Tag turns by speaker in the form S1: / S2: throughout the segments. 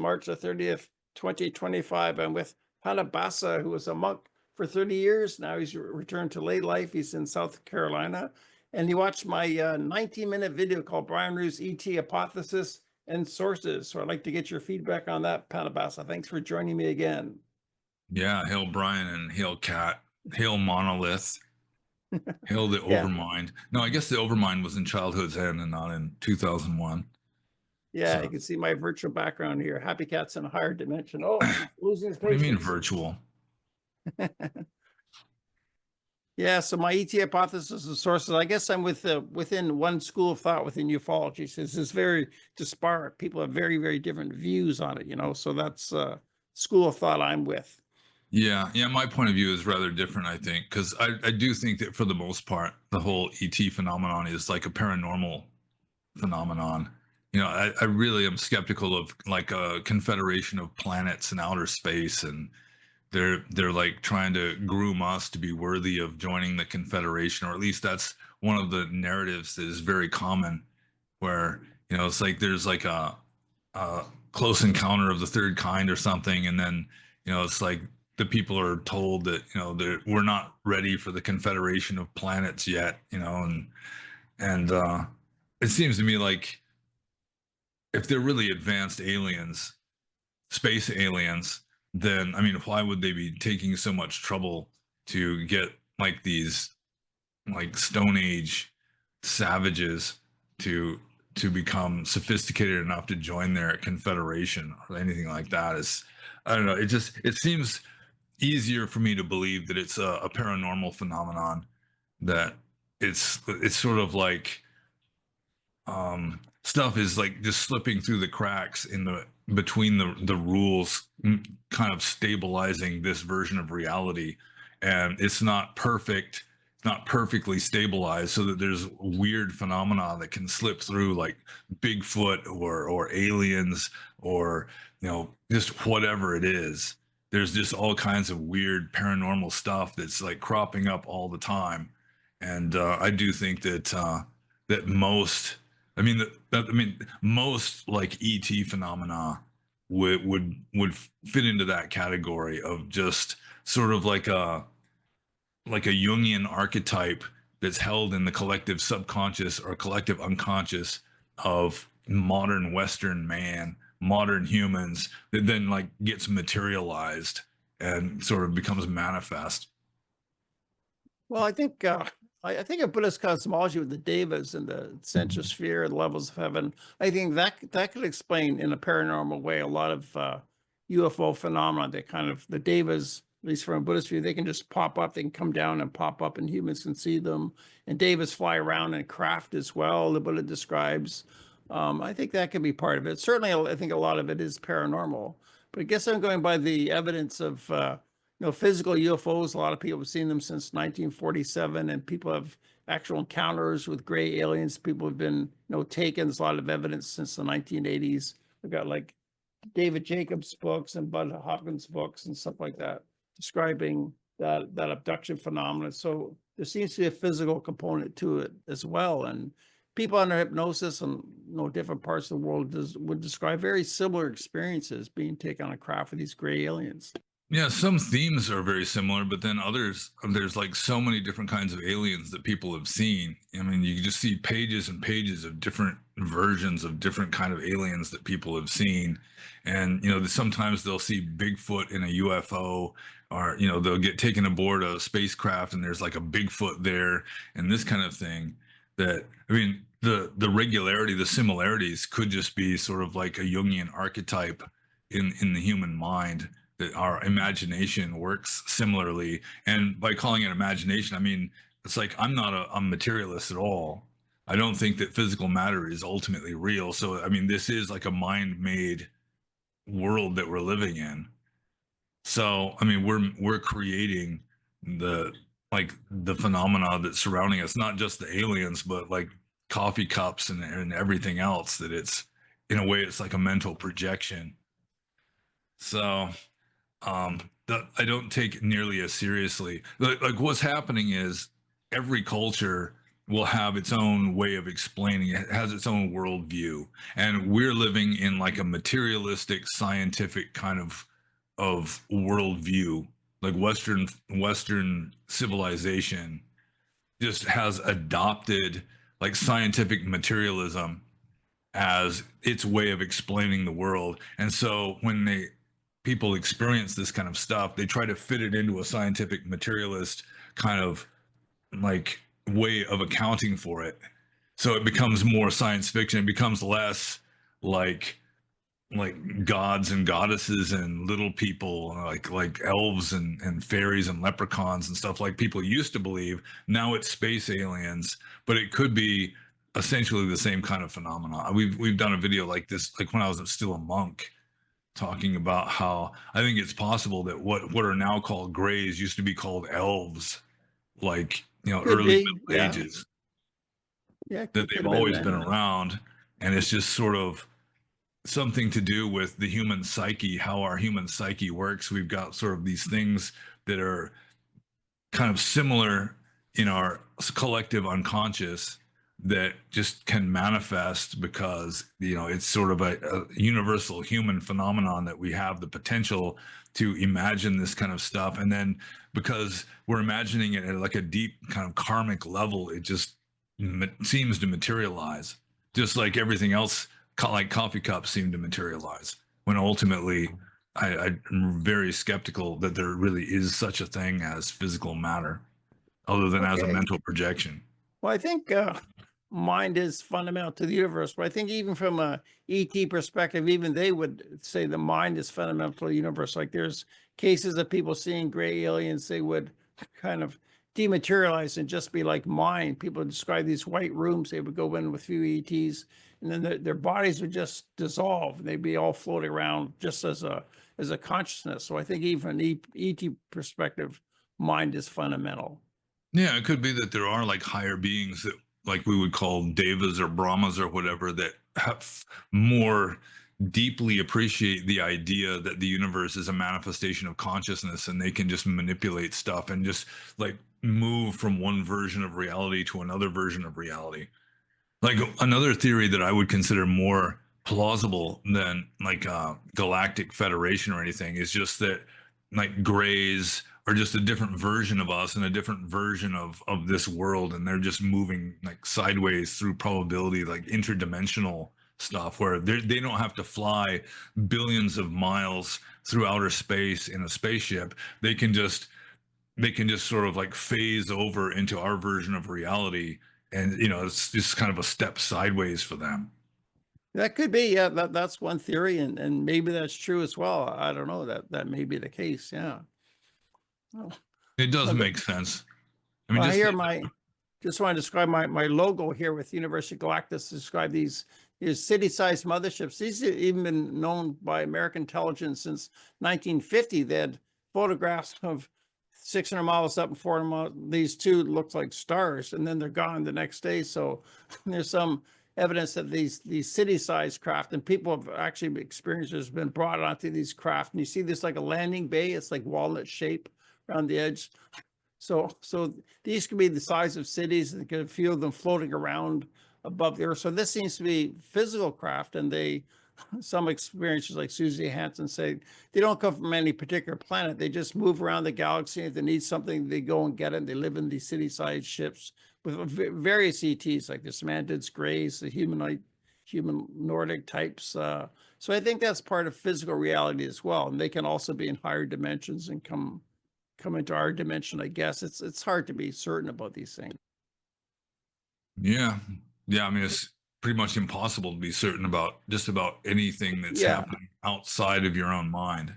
S1: March the 30th, 2025. I'm with Pannobhasa, who was a monk for 30 years. Now he's returned to lay life. He's in South Carolina. And he watched my 19-minute video called Brian Rue's ET Hypothesis and Sources. So I'd like to get your feedback on that, Pannobhasa. Thanks for joining me again.
S2: Yeah, hail Brian and hail Cat, hail Monolith, hail the
S1: Yeah.
S2: Overmind. No, I guess the Overmind was in Childhood's End and not in 2001.
S1: Yeah,
S2: So,
S1: you can see my virtual background here. Happy Cat's in a higher dimension. Oh, he's losing his
S2: what do you mean
S1: patience.
S2: virtual?
S1: Yeah, so my ET hypothesis and sources, I guess I'm within one school of thought within ufology. So it's very disparate. People have very, very different views on it, so that's school of thought I'm with.
S2: Yeah, my point of view is rather different, I think, because I do think that for the most part, the whole ET phenomenon is like a paranormal phenomenon. I really am skeptical of like a confederation of planets in outer space, and they're like trying to groom us to be worthy of joining the confederation, or at least that's one of the narratives that is very common, where it's like there's like a close encounter of the third kind or something, and then it's like the people are told that that we're not ready for the confederation of planets yet, and it seems to me like if they're really advanced aliens, space aliens, then I mean, why would they be taking so much trouble to get like these like Stone Age savages to become sophisticated enough to join their confederation or anything like that? Is I don't know. It seems easier for me to believe that it's a paranormal phenomenon, that it's sort of like stuff is like just slipping through the cracks in the between the rules, kind of stabilizing this version of reality, and it's not perfect, it's not perfectly stabilized, so that there's weird phenomena that can slip through, like Bigfoot or aliens, or just whatever it is. There's just all kinds of weird paranormal stuff that's like cropping up all the time, and I do think that that most most like ET phenomena would fit into that category of just sort of like a Jungian archetype that's held in the collective subconscious or collective unconscious of modern Western man, modern humans, that then like gets materialized and sort of becomes manifest.
S1: Well, I think of Buddhist cosmology with the devas and the centrosphere and levels of heaven. I think that could explain in a paranormal way a lot of UFO phenomena. They kind of the devas, at least from a Buddhist view, they can just pop up. They can come down and pop up, and humans can see them. And devas fly around in craft as well. The Buddha describes. I think that could be part of it. Certainly, I think a lot of it is paranormal. But I guess I'm going by the evidence of physical UFOs. A lot of people have seen them since 1947, and people have actual encounters with gray aliens. People have been, taken. There's a lot of evidence since the 1980s. We've got like David Jacobs' books and Bud Hopkins' books and stuff like that, describing that abduction phenomenon. So there seems to be a physical component to it as well. And people under hypnosis and different parts of the world would describe very similar experiences being taken on a craft with these gray aliens.
S2: Yeah, some themes are very similar, but then others, there's like so many different kinds of aliens that people have seen. I mean, you can just see pages and pages of different versions of different kind of aliens that people have seen. And, sometimes they'll see Bigfoot in a UFO, or, they'll get taken aboard a spacecraft and there's like a Bigfoot there and this kind of thing. That, I mean, the regularity, the similarities could just be sort of like a Jungian archetype in the human mind, that our imagination works similarly. And by calling it imagination, I mean, it's like I'm not a materialist at all. I don't think that physical matter is ultimately real. So I mean, this is like a mind-made world that we're living in. So I mean, we're creating the the phenomena that's surrounding us, not just the aliens, but like coffee cups and everything else. That it's, in a way, it's like a mental projection. So that I don't take nearly as seriously. Like what's happening is every culture will have its own way of explaining it. It has its own worldview, and we're living in like a materialistic, scientific kind of worldview. Like Western civilization just has adopted like scientific materialism as its way of explaining the world. And so when people experience this kind of stuff, they try to fit it into a scientific materialist kind of like way of accounting for it. So it becomes more science fiction. It becomes less like gods and goddesses and little people like elves and fairies and leprechauns and stuff like people used to believe. Now it's space aliens, but it could be essentially the same kind of phenomenon. We've done a video like this, like when I was still a monk, talking about how I think it's possible that what are now called grays used to be called elves, like
S1: Could
S2: early
S1: be.
S2: Middle
S1: Yeah.
S2: Ages,
S1: Yeah.
S2: that
S1: Could
S2: they've
S1: have been
S2: always
S1: that.
S2: been around, and it's just sort of something to do with the human psyche, how our human psyche works. We've got sort of these things that are kind of similar in our collective unconscious that just can manifest because it's sort of a universal human phenomenon that we have the potential to imagine this kind of stuff, and then because we're imagining it at like a deep kind of karmic level, it just seems to materialize, just like everything else, like coffee cups seem to materialize, when ultimately I'm very skeptical that there really is such a thing as physical matter, other than as a
S1: Okay.
S2: mental projection.
S1: Well, I think mind is fundamental to the universe, but I think even from a ET perspective, even they would say the mind is fundamental to the universe. Like there's cases of people seeing gray aliens, they would kind of dematerialize and just be like mind. People describe these white rooms. They would go in with a few ETs, and then their bodies would just dissolve. They'd be all floating around just as a consciousness. So I think even from an ET perspective, mind is fundamental.
S2: Yeah, it could be that there are like higher beings that like we would call devas or brahmas or whatever, that have more deeply appreciate the idea that the universe is a manifestation of consciousness, and they can just manipulate stuff and just like move from one version of reality to another version of reality. Like another theory that I would consider more plausible than like galactic federation or anything is just that like grays are just a different version of us and a different version of this world, and they're just moving like sideways through probability, like interdimensional stuff, where they don't have to fly billions of miles through outer space in a spaceship. They can just sort of like phase over into our version of reality, and it's just kind of a step sideways for them.
S1: That could be, yeah, that's one theory, and maybe that's true as well. I don't know, that may be the case, yeah. Oh,
S2: It does
S1: well,
S2: make sense. I mean,
S1: well,
S2: just
S1: here just want to describe my logo here with University Galactus to describe these city-sized motherships. These have even been known by American intelligence since 1950. They had photographs of 600 miles up and 400 miles. These two looked like stars, and then they're gone the next day. So there's some evidence that these city-sized craft, and people have actually experienced, has been brought onto these craft. And you see this like a landing bay. It's like walnut shape around the edge. So these could be the size of cities, and you can feel them floating around above the earth. So this seems to be physical craft, and some experiences like Susie Hansen say they don't come from any particular planet. They just move around the galaxy. If they need something, they go and get it. They live in these city-sized ships with various ETs, like the Samantids, Greys, the human Nordic types. So I think that's part of physical reality as well. And they can also be in higher dimensions and come into our dimension, I guess. It's hard to be certain about these things.
S2: yeah, yeah. I mean, it's pretty much impossible to be certain about just about anything that's
S1: Yeah,
S2: happening outside of your own mind.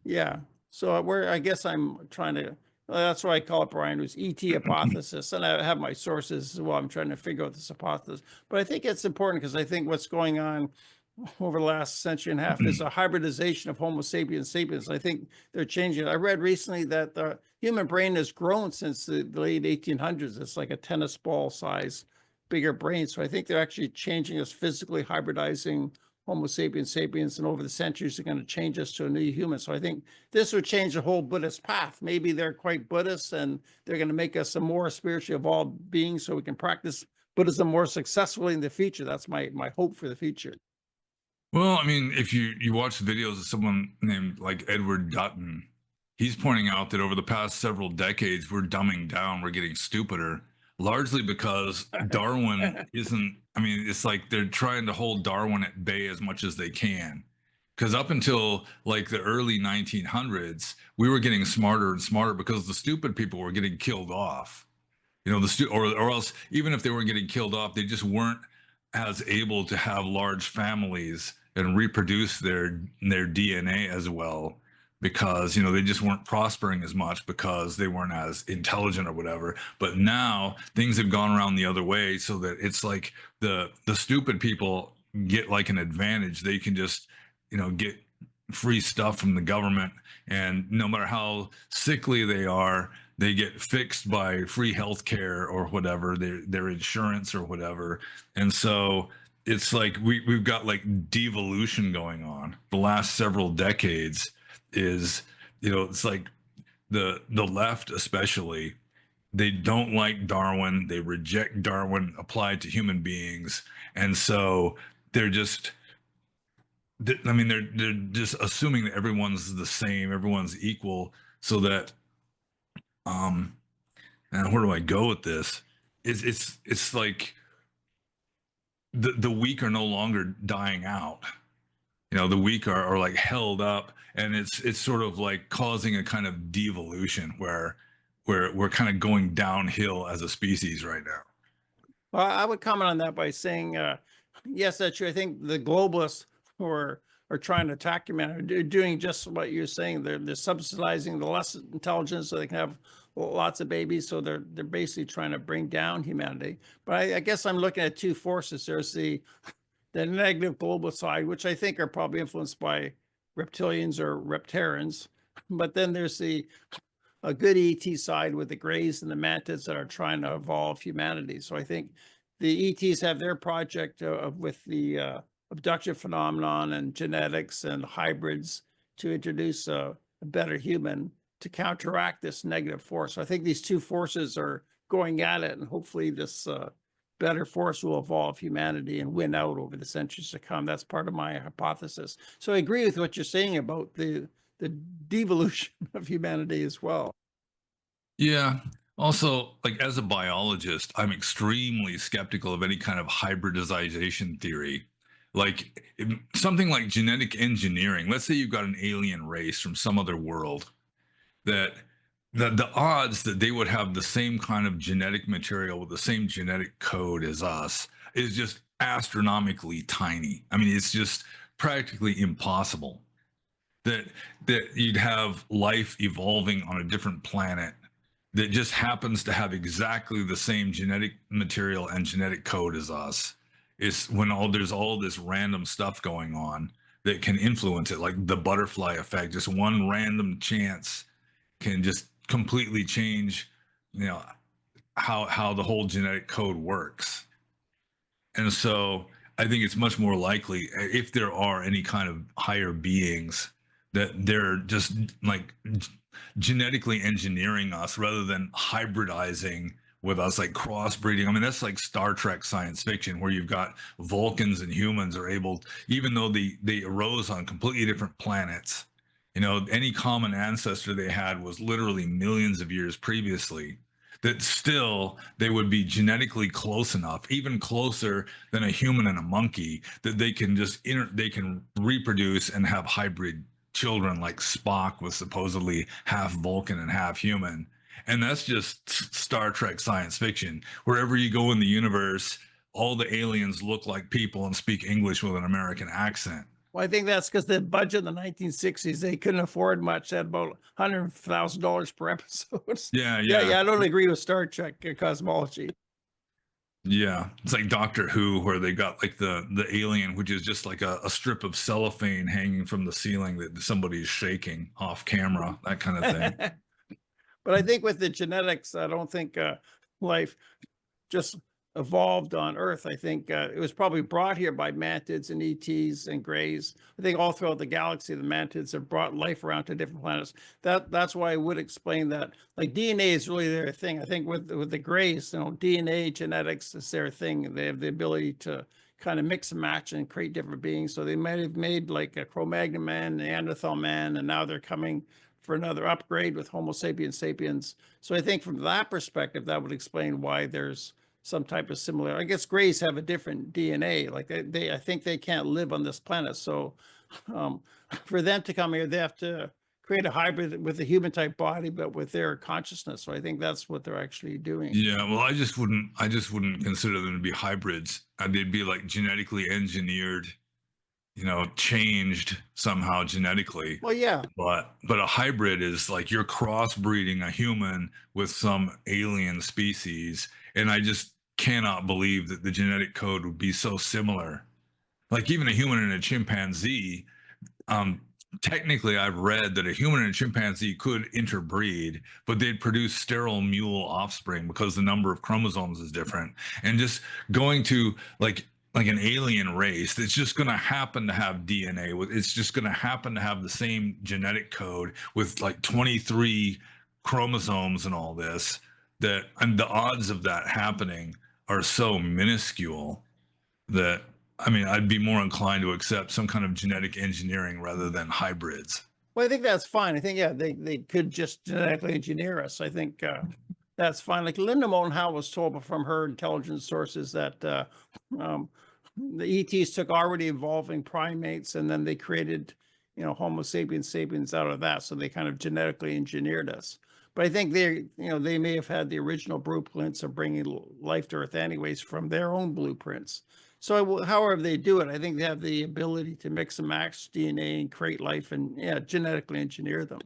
S1: yeah. So I guess I'm trying to, that's why I call it, Brian, was ET hypothesis. And I have my sources as well. I'm trying to figure out this hypothesis. But I think it's important because I think what's going on over the last century and a half is a hybridization of Homo sapiens sapiens. I think they're changing. I read recently that the human brain has grown since the late 1800s. It's like a tennis ball size, bigger brain. So I think they're actually changing us physically, hybridizing Homo sapiens sapiens, and over the centuries are going to change us to a new human. So I think this would change the whole Buddhist path. Maybe they're quite Buddhist and they're going to make us a more spiritually evolved beings so we can practice Buddhism more successfully in the future. That's my hope for the future.
S2: Well, I mean, if you watch videos of someone named like Edward Dutton, he's pointing out that over the past several decades, we're dumbing down, we're getting stupider, largely because Darwin isn't, I mean, it's like they're trying to hold Darwin at bay as much as they can. Because up until like the early 1900s, we were getting smarter and smarter because the stupid people were getting killed off. You know, or else even if they weren't getting killed off, they just weren't as able to have large families and reproduce their DNA as well, because you know they just weren't prospering as much because they weren't as intelligent or whatever. But now things have gone around the other way, so that it's like the stupid people get like an advantage. They can just, you know, get free stuff from the government, and no matter how sickly they are, they get fixed by free health care or whatever, their insurance or whatever. And so it's like we've got like devolution going on the last several decades. Is, you know, it's like the left especially, they don't like Darwin, they reject Darwin applied to human beings. And so they're just, I mean, they're just assuming that everyone's the same, everyone's equal, so that and where do I go with this? It's like the weak are no longer dying out. You know, the weak are like held up, and it's sort of like causing a kind of devolution where we're kind of going downhill as a species right now.
S1: Well, I would comment on that by saying, yes, that's true. I think the globalists who are trying to attack humanity are doing just what you're saying. They're subsidizing the less intelligent so they can have lots of babies. So they're basically trying to bring down humanity. But I guess I'm looking at two forces. There's the negative global side, which I think are probably influenced by reptilians or reptarians. But then there's a good ET side with the grays and the mantids that are trying to evolve humanity. So I think the ETs have their project with the abduction phenomenon and genetics and hybrids to introduce a better human to counteract this negative force. So I think these two forces are going at it, and hopefully this better force will evolve humanity and win out over the centuries to come. That's part of my hypothesis. So I agree with what you're saying about the devolution of humanity as well.
S2: Yeah. Also, like as a biologist, I'm extremely skeptical of any kind of hybridization theory. Like something like genetic engineering. Let's say you've got an alien race from some other world, that the odds that they would have the same kind of genetic material with the same genetic code as us is just astronomically tiny. I mean, it's just practically impossible that you'd have life evolving on a different planet that just happens to have exactly the same genetic material and genetic code as us. It's when there's all this random stuff going on that can influence it, like the butterfly effect. Just one random chance can just completely change, you know, how the whole genetic code works. And so I think it's much more likely, if there are any kind of higher beings, that they're just like genetically engineering us rather than hybridizing with us, like crossbreeding. I mean, that's like Star Trek science fiction, where you've got Vulcans and humans are able, even though they arose on completely different planets, you know, any common ancestor they had was literally millions of years previously, that still they would be genetically close enough, even closer than a human and a monkey, that they can just they can reproduce and have hybrid children, like Spock was supposedly half Vulcan and half human. And that's just Star Trek science fiction. Wherever you go in the universe, all the aliens look like people and speak English with an American accent.
S1: Well, I think that's because the budget in the 1960s, they couldn't afford much. They had about $100,000 per episode.
S2: Yeah.
S1: I don't agree with Star Trek cosmology.
S2: Yeah, it's like Doctor Who, where they got like the alien, which is just like a strip of cellophane hanging from the ceiling that somebody's shaking off camera, that kind of thing.
S1: But I think with the genetics, I don't think life just evolved on Earth. I think it was probably brought here by mantids and ETs and greys. I think all throughout the galaxy, the mantids have brought life around to different planets. That's why I would explain that. Like DNA is really their thing. I think with the greys, DNA genetics is their thing. They have the ability to kind of mix and match and create different beings. So they might have made like a Cro-Magnon man, Neanderthal man, and now they're coming for another upgrade with Homo sapiens sapiens. So I think from that perspective, that would explain why there's some type of similar. I guess greys have a different DNA. Like I think they can't live on this planet. So um, for them to come here, they have to create a hybrid with a human type body, but with their consciousness. So I think that's what they're actually doing.
S2: Yeah, well, I just wouldn't consider them to be hybrids. They'd be like genetically engineered, changed somehow genetically.
S1: Well, yeah.
S2: But a hybrid is like you're crossbreeding a human with some alien species, and I just cannot believe that the genetic code would be so similar. Like even a human and a chimpanzee, technically I've read that a human and a chimpanzee could interbreed, but they'd produce sterile mule offspring because the number of chromosomes is different. And just going to like an alien race that's just going to happen to have DNA with, it's just going to happen to have the same genetic code with like 23 chromosomes and all this, that and the odds of that happening are so minuscule that I mean, I'd be more inclined to accept some kind of genetic engineering rather than hybrids.
S1: Well, I think that's fine. I think, yeah, they could just genetically engineer us. I think that's fine. Like Linda Moulton Howe was told from her intelligence sources that the ETs took already evolving primates and then they created, Homo sapiens sapiens out of that. So they kind of genetically engineered us. But I think they may have had the original blueprints of bringing life to Earth anyways from their own blueprints. So however they do it, I think they have the ability to mix and match DNA and create life and genetically engineer them.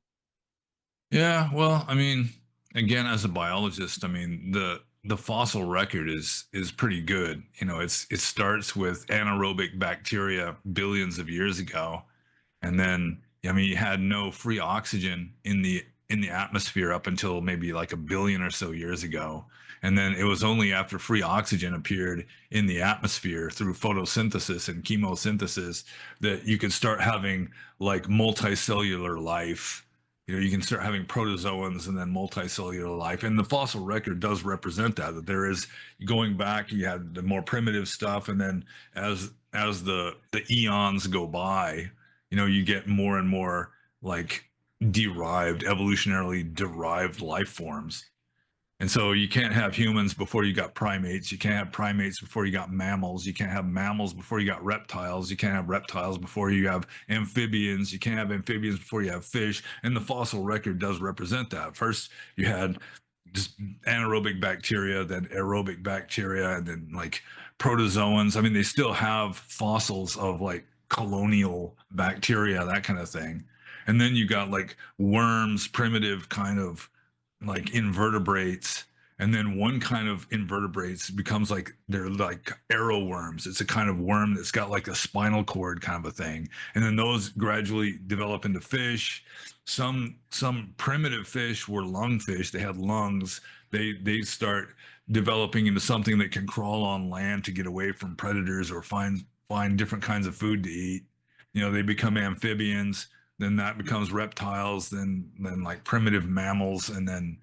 S2: Yeah, well, I mean, again, as a biologist, I mean, the fossil record is pretty good. It starts with anaerobic bacteria billions of years ago, and then I mean, you had no free oxygen in the atmosphere up until maybe like a billion or so years ago. And then it was only after free oxygen appeared in the atmosphere through photosynthesis and chemosynthesis that you could start having like multicellular life. You can start having protozoans and then multicellular life. And the fossil record does represent that there is, going back, you had the more primitive stuff. And then as the eons go by, you get more and more like evolutionarily derived life forms. And so you can't have humans before you got primates. You can't have primates before you got mammals. You can't have mammals before you got reptiles. You can't have reptiles before you have amphibians. You can't have amphibians before you have fish. And the fossil record does represent that. First, you had just anaerobic bacteria, then aerobic bacteria, and then like protozoans. I mean, they still have fossils of like colonial bacteria, that kind of thing. And then you got like worms, primitive kind of like invertebrates, and then one kind of invertebrates becomes like they're like arrow worms. It's a kind of worm that's got like a spinal cord kind of a thing, and then those gradually develop into fish. Some primitive fish were lungfish. They had lungs. They start developing into something that can crawl on land to get away from predators or find different kinds of food to eat. They become amphibians, then that becomes reptiles, then like primitive mammals, and then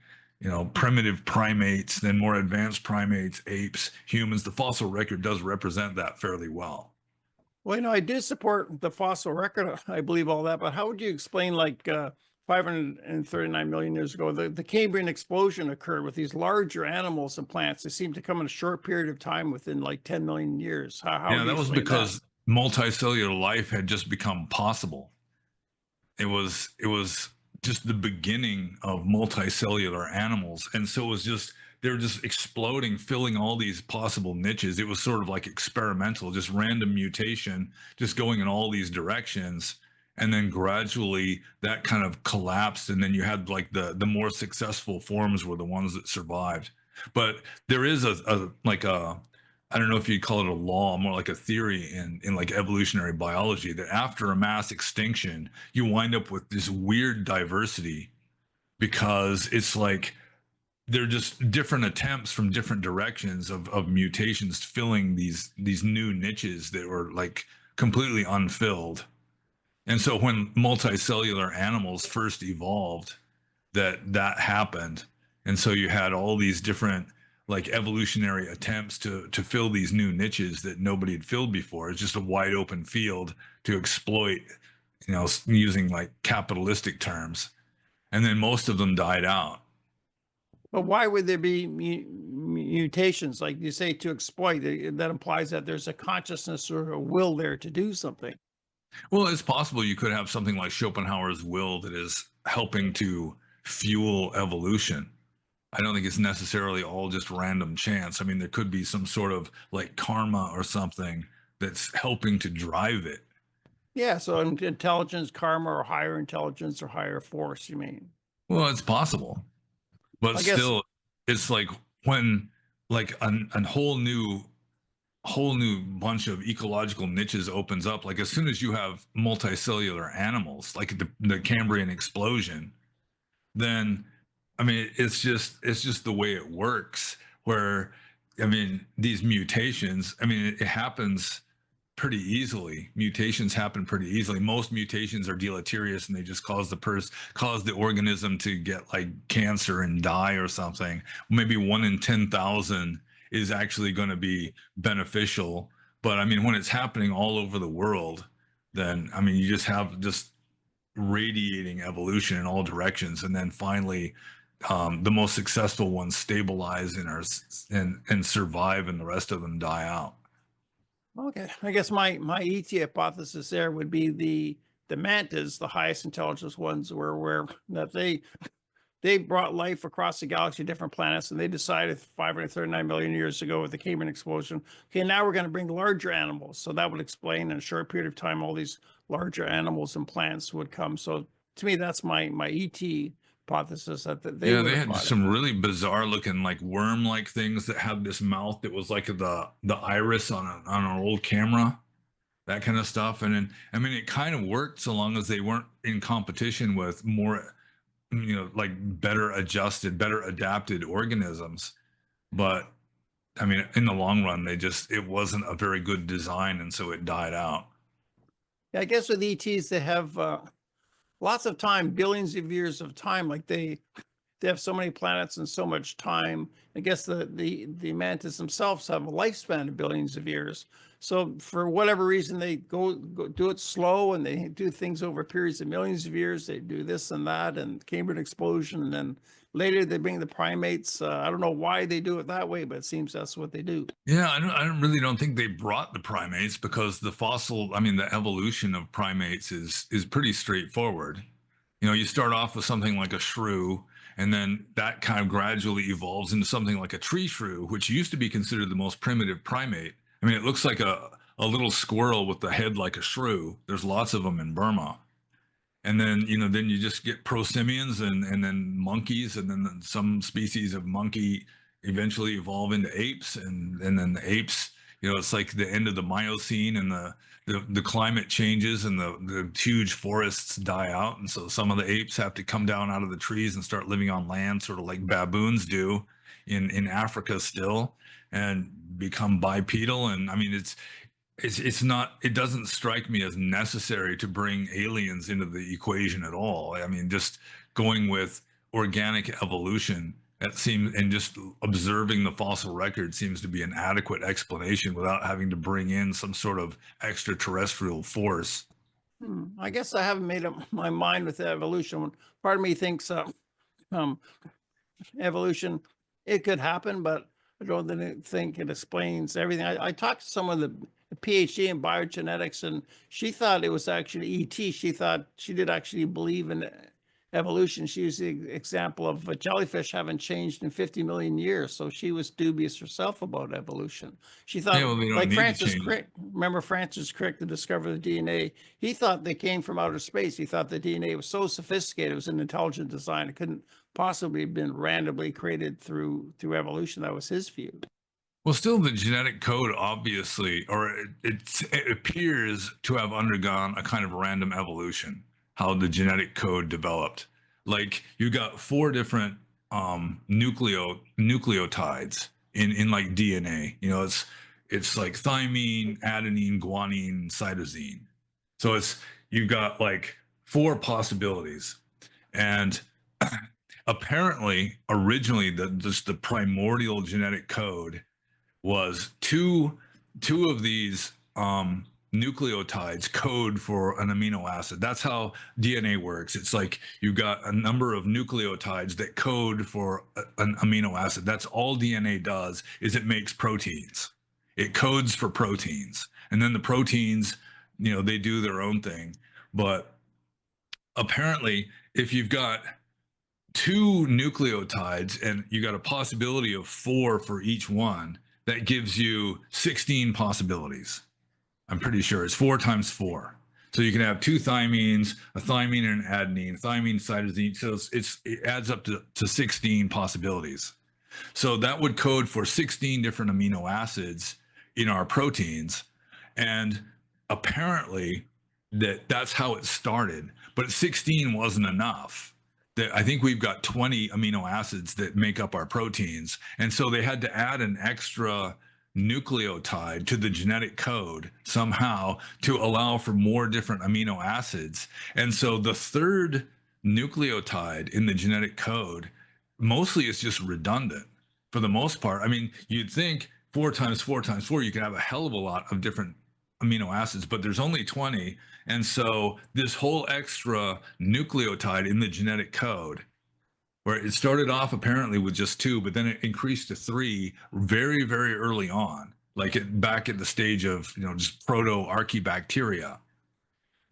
S2: primitive primates, then more advanced primates, apes, humans. The fossil record does represent that fairly well.
S1: Well, I do support the fossil record. I believe all that, but how would you explain like 539 million years ago, the Cambrian explosion occurred with these larger animals and plants? They seem to come in a short period of time within like 10 million years. How
S2: That was because multicellular life had just become possible. It was just the beginning of multicellular animals, and so they were just exploding, filling all these possible niches. It was sort of like experimental, just random mutation, just going in all these directions, and then gradually that kind of collapsed, and then you had like the more successful forms were the ones that survived. But there is a I don't know if you'd call it a law, more like a theory in like evolutionary biology, that after a mass extinction, you wind up with this weird diversity, because it's like they're just different attempts from different directions of mutations filling these new niches that were like completely unfilled. And so when multicellular animals first evolved, that happened. And so you had all these different like evolutionary attempts to fill these new niches that nobody had filled before. It's just a wide open field to exploit, using like capitalistic terms. And then most of them died out.
S1: But why would there be mutations? Like you say, to exploit, that implies that there's a consciousness or a will there to do something.
S2: Well, it's possible you could have something like Schopenhauer's will that is helping to fuel evolution. I don't think it's necessarily all just random chance. I mean, there could be some sort of like karma or something that's helping to drive it.
S1: Yeah, so intelligence, karma, or higher intelligence or higher force, you mean?
S2: Well, it's possible, but
S1: I guess,
S2: still, it's like when like a whole new bunch of ecological niches opens up. Like as soon as you have multicellular animals, like the Cambrian explosion, then I mean it's just the way it works. Where I mean these mutations, I mean it happens pretty easily. Mutations happen pretty easily. Most mutations are deleterious and they just cause the organism to get like cancer and die or something. Maybe 1 in 10,000 is actually going to be beneficial. But I mean, when it's happening all over the world, then I mean, you just have just radiating evolution in all directions, and then finally, the most successful ones stabilize and survive, and the rest of them die out.
S1: okay, I guess my ET hypothesis there would be the mantas, the highest intelligence ones, were that they brought life across the galaxy, different planets, and they decided 539 million years ago with the Cambrian explosion, okay, now we're going to bring larger animals. So that would explain in a short period of time all these larger animals and plants would come. So to me, that's my ET hypothesis, that they
S2: Yeah,
S1: would
S2: they
S1: have
S2: had
S1: brought it.
S2: some really bizarre looking like worm like things that had this mouth that was like the iris on an old camera, that kind of stuff. And then I mean it kind of worked so long as they weren't in competition with more, like better adjusted, better adapted organisms. But I mean in the long run it wasn't a very good design, and so it died out.
S1: Yeah, I guess with ETs, they have lots of time, billions of years of time. Like they have so many planets and so much time. I guess the mantis themselves have a lifespan of billions of years. So for whatever reason, they go do it slow, and they do things over periods of millions of years. They do this and that, and Cambrian explosion, and then later they bring the primates. I don't know why they do it that way, but it seems that's what they do.
S2: Yeah, I don't think they brought the primates, because the evolution of primates is pretty straightforward. You start off with something like a shrew, and then that kind of gradually evolves into something like a tree shrew, which used to be considered the most primitive primate. I mean, it looks like a little squirrel with the head like a shrew. There's lots of them in Burma. And then then you just get prosimians, and then monkeys, and then some species of monkey eventually evolve into apes, and then the apes, it's like the end of the Miocene, and the climate changes, and the huge forests die out, and so some of the apes have to come down out of the trees and start living on land, sort of like baboons do in Africa still, and become bipedal. And I mean it's not, it doesn't strike me as necessary to bring aliens into the equation at all. I mean, just going with organic evolution, that seems, and just observing the fossil record seems to be an adequate explanation without having to bring in some sort of extraterrestrial force.
S1: I guess I haven't made up my mind with evolution. Part of me thinks um, evolution, it could happen, but I don't think it explains everything. I talked to someone with a PhD in biogenetics, and she thought it was actually ET. She thought she did actually believe in evolution. She used the example of a jellyfish haven't changed in 50 million years. So she was dubious herself about evolution. She
S2: Yeah,
S1: thought,
S2: well, they don't
S1: like
S2: need to
S1: Francis
S2: change.
S1: Crick, remember Francis Crick, the discoverer of the DNA? He thought they came from outer space. He thought the DNA was so sophisticated, it was an intelligent design. It couldn't possibly have been randomly created through evolution. That was his view.
S2: Well, still, the genetic code obviously, or it appears to have undergone a kind of random evolution, how the genetic code developed. Like you got four different nucleotides in like DNA. You know, it's like thymine, adenine, guanine, cytosine. So you've got like 4 possibilities. And apparently originally the primordial genetic code was two of these nucleotides code for an amino acid. That's how DNA works. It's like you've got a number of nucleotides that code for an amino acid. That's all DNA does, is it makes proteins. It codes for proteins. And then the proteins, you know, they do their own thing. But apparently, if you've got 2 nucleotides and you got a possibility of 4 for each one, that gives you 16 possibilities. I'm pretty sure it's 4 times 4. So you can have 2 thymines, a thymine and an adenine, thymine, cytosine. So it adds up to 16 possibilities. So that would code for 16 different amino acids in our proteins. And apparently that's how it started. But 16 wasn't enough. I think we've got 20 amino acids that make up our proteins. And so they had to add an extra nucleotide to the genetic code somehow to allow for more different amino acids. And so the third nucleotide in the genetic code mostly is just redundant for the most part. I mean, you'd think 4 times 4 times 4, you could have a hell of a lot of different amino acids, but there's only 20. And so this whole extra nucleotide in the genetic code, where it started off apparently with just 2, but then it increased to 3 very, very early on, like back at the stage of, you know, just proto-archaebacteria.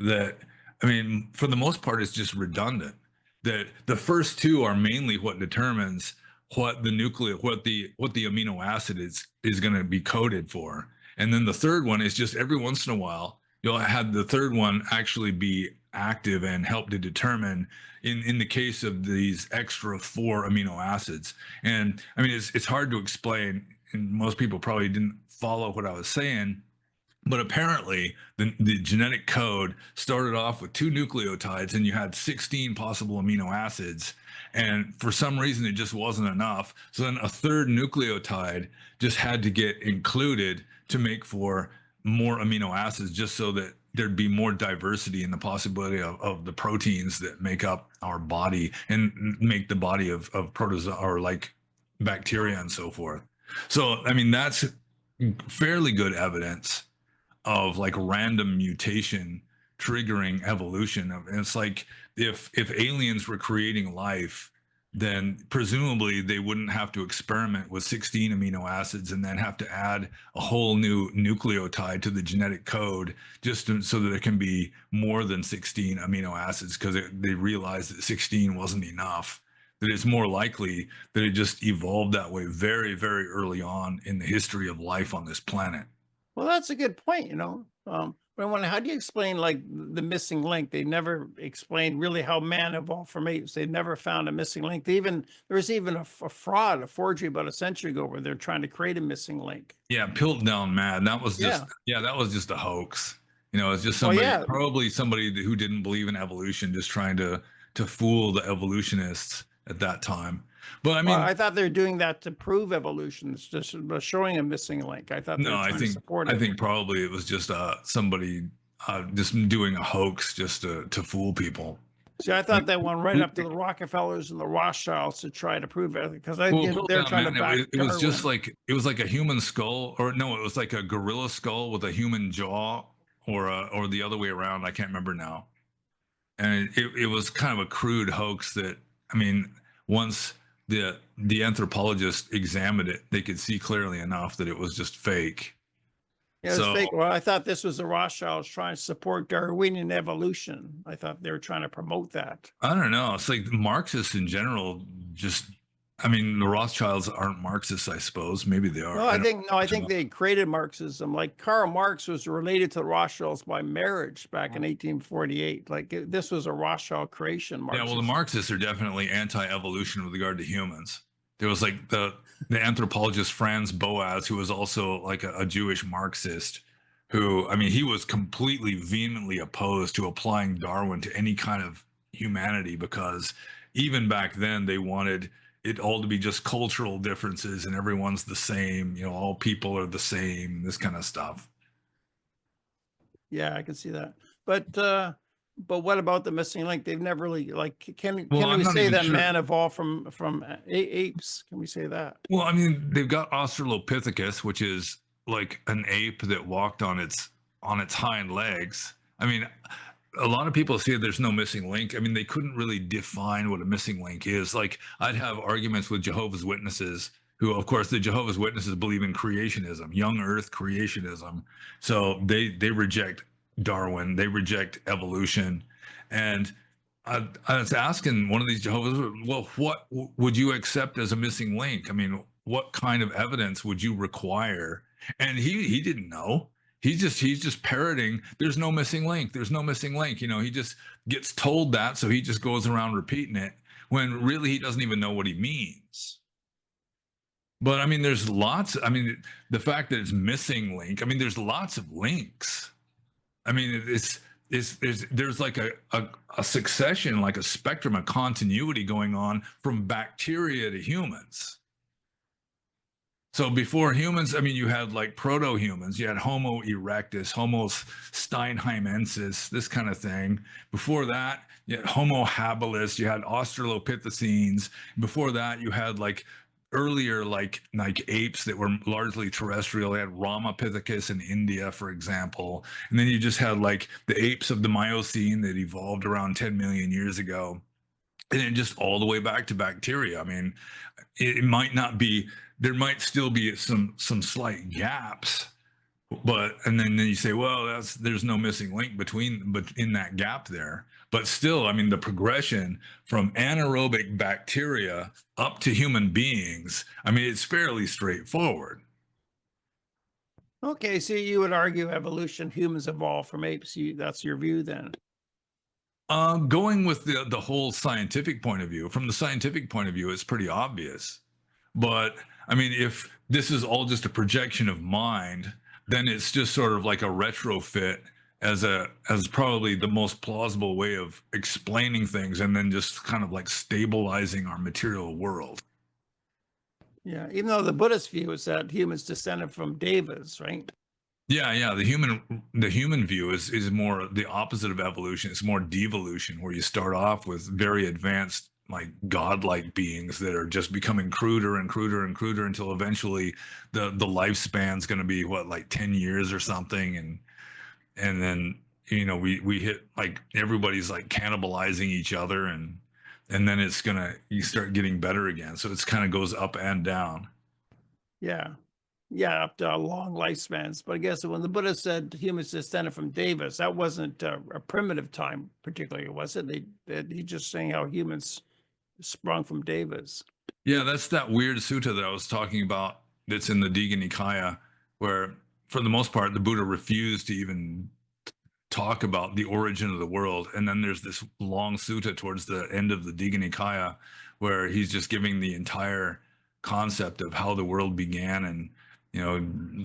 S2: That, I mean, for the most part, it's just redundant. That the first 2 are mainly what determines what the amino acid is going to be coded for. And then the third one is just every once in a while, you'll have the third one actually be active and help to determine in the case of these extra 4 amino acids. And I mean, it's hard to explain, and most people probably didn't follow what I was saying, but apparently the genetic code started off with 2 nucleotides and you had 16 possible amino acids. And for some reason, it just wasn't enough. So then a third nucleotide just had to get included to make for more amino acids, just so that there'd be more diversity in the possibility of the proteins that make up our body and make the body of protozoa or like bacteria and so forth. So, I mean, that's fairly good evidence of like random mutation triggering evolution. And it's like if aliens were creating life, then presumably they wouldn't have to experiment with 16 amino acids and then have to add a whole new nucleotide to the genetic code just so that it can be more than 16 amino acids, because they realized that 16 wasn't enough. That it's more likely that it just evolved that way very, very early on in the history of life on this planet.
S1: Well, that's a good point, you know. But I wonder, how do you explain like the missing link? They never explained really how man evolved from apes. They never found a missing link. There was even a fraud, a forgery about a century ago where they're trying to create a missing link.
S2: Yeah, Piltdown Mad. That was just that was just a hoax. You know, it's just somebody, probably somebody who didn't believe in evolution, just trying to fool the evolutionists at that time. But I mean,
S1: I thought they were doing that to prove evolution. It's just showing a missing link. I thought
S2: no, I think probably it was just somebody just doing a hoax just to fool people.
S1: See, I thought that went right up to the Rockefellers and the Rothschilds to try to prove it, because they're trying to back.
S2: It was just like, it was like a human skull, or no, it was like a gorilla skull with a human jaw, or the other way around. I can't remember now. And it was kind of a crude hoax that, I mean, once the anthropologist examined it, they could see clearly enough that it was just fake.
S1: Yeah, it was fake. Well, I thought this was the Rothschilds trying to support Darwinian evolution. I thought they were trying to promote that.
S2: I don't know. It's like Marxists in general just, I mean, the Rothschilds aren't Marxists, I suppose. Maybe they are.
S1: No, I think they created Marxism. Like Karl Marx was related to the Rothschilds by marriage back in 1848. Like this was a Rothschild creation. Marxism.
S2: Yeah, well, the Marxists are definitely anti-evolution with regard to humans. There was like the anthropologist Franz Boas, who was also like a Jewish Marxist, who, I mean, he was completely vehemently opposed to applying Darwin to any kind of humanity, because even back then they wanted it all to be just cultural differences and everyone's the same, all people are the same, this kind of stuff.
S1: Yeah, I can see that. But what about the missing link? They've never really like can
S2: Well, I'm
S1: we
S2: not
S1: say
S2: even
S1: that
S2: sure.
S1: man evolved from apes? Can we say that?
S2: Well, I mean, they've got Australopithecus, which is like an ape that walked on its hind legs. I mean, a lot of people say there's no missing link. I mean, they couldn't really define what a missing link is. Like, I'd have arguments with Jehovah's Witnesses, who, of course, the Jehovah's Witnesses believe in creationism, young Earth creationism. So they reject Darwin, they reject evolution, and I was asking one of these Jehovah's, well, what would you accept as a missing link? I mean, what kind of evidence would you require? And he didn't know. He's just parroting. There's no missing link. There's no missing link. He just gets told that, so he just goes around repeating it when really he doesn't even know what he means. But I mean, there's lots. I mean, the fact that it's missing link. I mean, there's lots of links. I mean, there's like a succession, like a spectrum, a continuity going on from bacteria to humans. So before humans, I mean, you had like proto-humans, you had Homo erectus, Homo steinheimensis, this kind of thing. Before that, you had Homo habilis, you had Australopithecines. Before that, you had like earlier like apes that were largely terrestrial. They had Ramapithecus in India, for example. And then you just had like the apes of the Miocene that evolved around 10 million years ago. And then just all the way back to bacteria. I mean, it might not be, there might still be some slight gaps, but and then you say, well, there's no missing link but in that gap there. But still, I mean, the progression from anaerobic bacteria up to human beings, I mean, it's fairly straightforward.
S1: Okay, so you would argue evolution, humans evolved from apes. That's your view then?
S2: Going with the whole scientific point of view, from the scientific point of view, it's pretty obvious. But I mean, if this is all just a projection of mind, then it's just sort of like a retrofit as probably the most plausible way of explaining things, and then just kind of like stabilizing our material world.
S1: Yeah, even though the Buddhist view is that humans descended from devas, right?
S2: Yeah. The human view is more the opposite of evolution. It's more devolution, where you start off with very advanced, like godlike beings that are just becoming cruder and cruder and cruder until eventually the lifespan's going to be what, like 10 years or something, and then we hit like everybody's like cannibalizing each other, and then you start getting better again. So it's kind of goes up and down.
S1: Yeah. Yeah, up to long lifespans. But I guess when the Buddha said humans descended from devas, that wasn't a primitive time particularly, was it? He's just saying how humans sprung from devas.
S2: Yeah, that's that weird sutta that I was talking about that's in the Digha Nikaya, where for the most part the Buddha refused to even talk about the origin of the world. And then there's this long sutta towards the end of the Digha Nikaya where he's just giving the entire concept of how the world began, and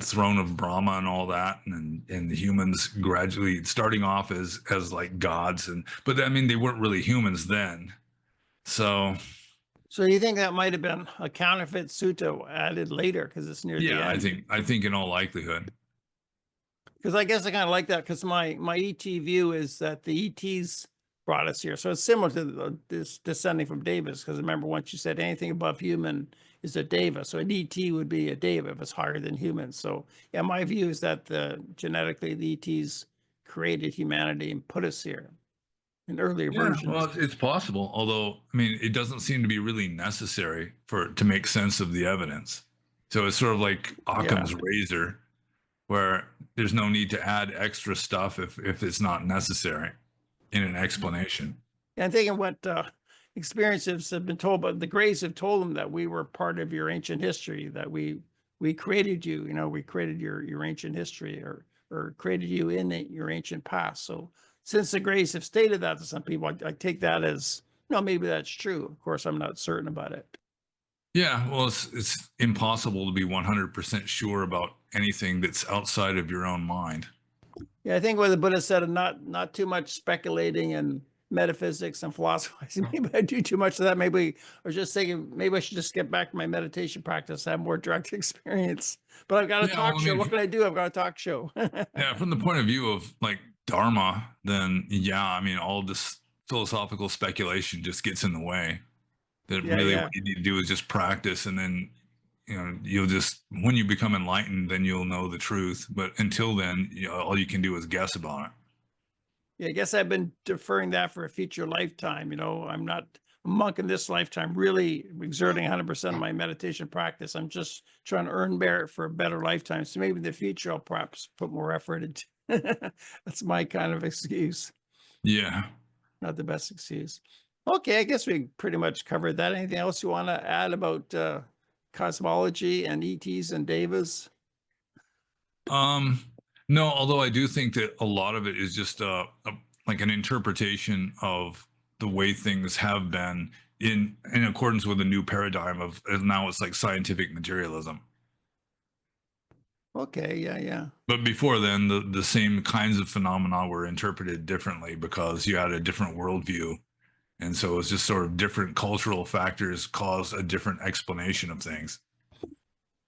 S2: throne of Brahma and all that, and the humans gradually starting off as like gods, but I mean, they weren't really humans then. So
S1: you think that might have been a counterfeit sutta added later because it's near the
S2: yeah,
S1: end?
S2: I think in all likelihood.
S1: Because I guess I kind of like that, because my ET view is that the ETs brought us here. So it's similar to this descending from devas, because remember, once you said anything above human is a deva. So an ET would be a deva if it's higher than humans. So yeah, my view is that genetically the ETs created humanity and put us here in earlier versions.
S2: Well, it's possible, although I mean, it doesn't seem to be really necessary to make sense of the evidence. So it's sort of like Occam's razor, where there's no need to add extra stuff if it's not necessary in an explanation.
S1: And I'm thinking what experiences have been told, but the Greys have told them that we were part of your ancient history, that we created you, we created your ancient history, or created you in your ancient past. So since the Greys have stated that to some people, I take that as, maybe that's true. Of course, I'm not certain about it.
S2: Yeah, well, it's impossible to be 100% sure about anything that's outside of your own mind.
S1: Yeah, I think what the Buddha said, not too much speculating and metaphysics and philosophizing. Maybe I do too much of that. Maybe I was just thinking, maybe I should just get back to my meditation practice, have more direct experience. But I've got a
S2: Yeah,
S1: talk
S2: well, I
S1: show.
S2: mean,
S1: What can I do? I've got a talk show.
S2: yeah, from the point of view of like Dharma, then yeah, I mean, all this philosophical speculation just gets in the way. That
S1: Yeah,
S2: really
S1: yeah.
S2: what you need to do is just practice, and then you'll just, when you become enlightened, then you'll know the truth. But until then, all you can do is guess about it.
S1: Yeah, I guess I've been deferring that for a future lifetime. I'm not a monk in this lifetime, really exerting 100% of my meditation practice. I'm just trying to earn merit for a better lifetime. So maybe in the future, I'll perhaps put more effort into. That's my kind of excuse,
S2: Yeah.
S1: not the best excuse. Okay, I guess we pretty much covered that. Anything else you want to add about cosmology and ETs and devas?
S2: No, although I do think that a lot of it is just like an interpretation of the way things have been in accordance with a new paradigm of, and now it's like scientific materialism.
S1: Okay, yeah, yeah.
S2: But before then, the same kinds of phenomena were interpreted differently because you had a different worldview. And so it's just sort of different cultural factors cause a different explanation of things.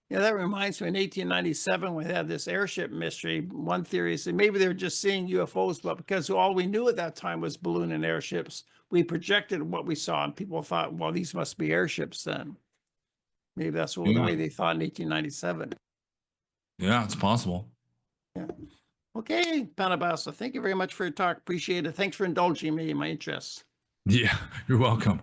S1: Yeah, that reminds me in 1897, we had this airship mystery. One theory said maybe they were just seeing UFOs, but because all we knew at that time was balloon and airships, we projected what we saw, and people thought, well, these must be airships then. Maybe that's the way they thought in 1897.
S2: Yeah, it's possible.
S1: Yeah. Okay, Pannobhasa, thank you very much for your talk. Appreciate it. Thanks for indulging me in my interests.
S2: Yeah, you're welcome.